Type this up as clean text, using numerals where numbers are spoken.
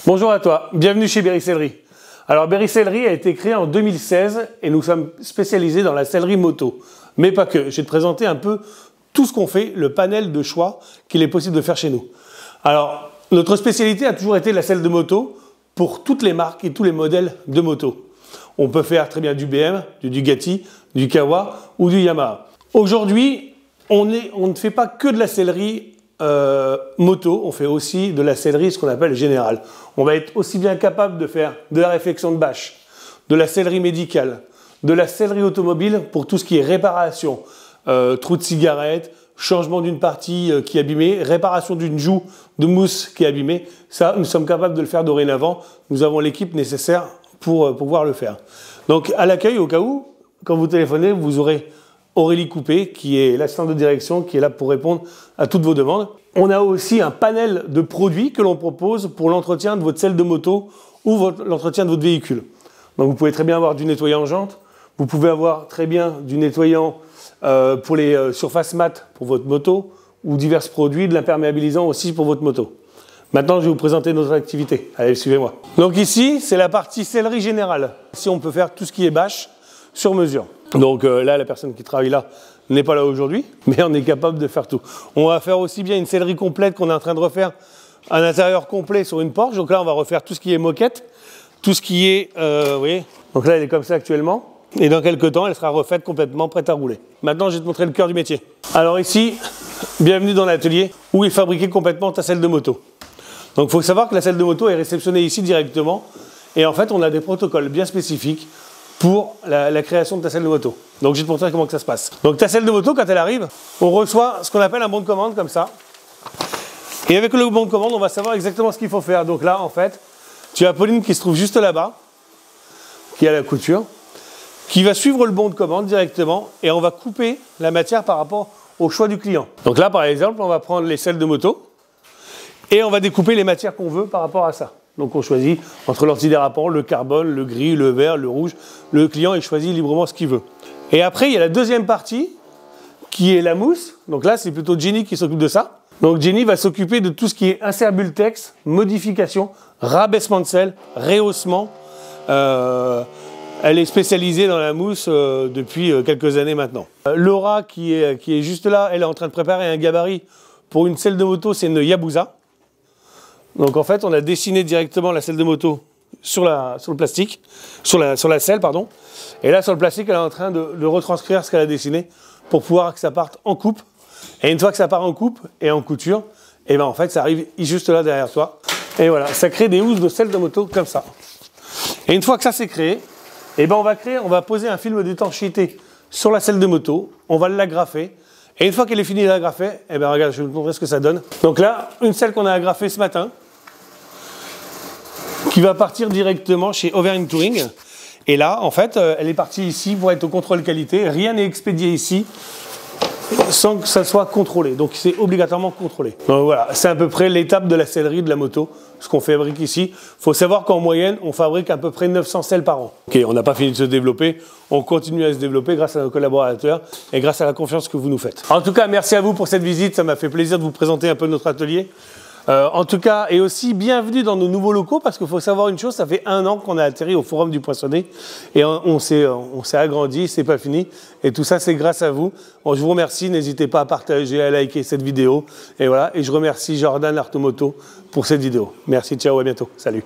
Bonjour à toi, bienvenue chez Berry Sellerie. Alors Berry Sellerie a été créé en 2016 et nous sommes spécialisés dans la sellerie moto. Mais pas que, je vais te présenter un peu tout ce qu'on fait, le panel de choix qu'il est possible de faire chez nous. Alors, notre spécialité a toujours été la selle de moto pour toutes les marques et tous les modèles de moto. On peut faire très bien du BM, du Ducati, du Kawa ou du Yamaha. Aujourd'hui, on ne fait pas que de la sellerie moto, on fait aussi de la sellerie, ce qu'on appelle générale. On va être aussi bien capable de faire de la réflexion de bâche, de la sellerie médicale, de la sellerie automobile pour tout ce qui est réparation, trou de cigarette, changement d'une partie qui est abîmée, réparation d'une joue de mousse qui est abîmée. Ça, nous sommes capables de le faire dorénavant. Nous avons l'équipe nécessaire pour pouvoir le faire. Donc à l'accueil, au cas où, quand vous téléphonez, vous aurez Aurélie Coupé, qui est l'assistante de direction, qui est là pour répondre à toutes vos demandes. On a aussi un panel de produits que l'on propose pour l'entretien de votre selle de moto ou l'entretien de votre véhicule. Donc vous pouvez très bien avoir du nettoyant jante, vous pouvez avoir très bien du nettoyant pour les surfaces mat pour votre moto ou divers produits, de l'imperméabilisant aussi pour votre moto. Maintenant, je vais vous présenter notre activité. Allez, suivez-moi. Donc ici, c'est la partie sellerie générale. Ici, on peut faire tout ce qui est bâche sur mesure. Donc là, la personne qui travaille là n'est pas là aujourd'hui, mais on est capable de faire tout. On va faire aussi bien une sellerie complète qu'on est en train de refaire un intérieur complet sur une Porsche. Donc là, on va refaire tout ce qui est moquette, tout ce qui est... vous voyez, donc là, elle est comme ça actuellement. Et dans quelques temps, elle sera refaite complètement, prête à rouler. Maintenant, je vais te montrer le cœur du métier. Alors ici, bienvenue dans l'atelier où est fabriquée complètement ta selle de moto. Donc il faut savoir que la selle de moto est réceptionnée ici directement. Et en fait, on a des protocoles bien spécifiques pour la création de ta selle de moto. Donc je vais te montrer comment que ça se passe. Donc ta selle de moto, quand elle arrive, on reçoit ce qu'on appelle un bon de commande comme ça. Et avec le bon de commande, on va savoir exactement ce qu'il faut faire. Donc là, en fait, tu as Pauline qui se trouve juste là-bas, qui est à la couture, qui va suivre le bon de commande directement et on va couper la matière par rapport au choix du client. Donc là, par exemple, on va prendre les selles de moto et on va découper les matières qu'on veut par rapport à ça. Donc on choisit entre l'antidérapant, le carbone, le gris, le vert, le rouge. Le client, il choisit librement ce qu'il veut. Et après, il y a la deuxième partie qui est la mousse. Donc là, c'est plutôt Jenny qui s'occupe de ça. Donc Jenny va s'occuper de tout ce qui est insert bultex, modification, rabaissement de selle, rehaussement. Elle est spécialisée dans la mousse depuis quelques années maintenant. Laura, qui est juste là, elle est en train de préparer un gabarit pour une selle de moto, c'est une Yabusa. Donc en fait, on a dessiné directement la selle de moto sur le plastique, sur la selle, pardon. Et là, sur le plastique, elle est en train de retranscrire ce qu'elle a dessiné pour pouvoir que ça parte en coupe. Et une fois que ça part en coupe et en couture, et ben en fait, ça arrive juste là derrière toi. Et voilà, ça crée des housses de selle de moto comme ça. Et une fois que ça c'est créé, et ben on va poser un film d'étanchéité sur la selle de moto, on va l'agrafer. Et une fois qu'elle est finie d'agrafer, et ben regarde, je vais vous montrer ce que ça donne. Donc là, une selle qu'on a agrafée ce matin, qui va partir directement chez Auvergne Touring. Et là, en fait, elle est partie ici pour être au contrôle qualité. Rien n'est expédié ici sans que ça soit contrôlé. Donc c'est obligatoirement contrôlé. Donc voilà, c'est à peu près l'étape de la sellerie de la moto, ce qu'on fabrique ici. Il faut savoir qu'en moyenne, on fabrique à peu près 900 selles par an. Ok, on n'a pas fini de se développer. On continue à se développer grâce à nos collaborateurs et grâce à la confiance que vous nous faites. En tout cas, merci à vous pour cette visite. Ça m'a fait plaisir de vous présenter un peu notre atelier. En tout cas, et aussi bienvenue dans nos nouveaux locaux parce qu'il faut savoir une chose, ça fait 1 an qu'on a atterri au Forum du Poinçonnet et on s'est agrandi, c'est pas fini et tout ça c'est grâce à vous. Bon, je vous remercie, n'hésitez pas à partager, à liker cette vidéo et voilà, et je remercie Jordan Artomoto pour cette vidéo. Merci, ciao, à bientôt, salut.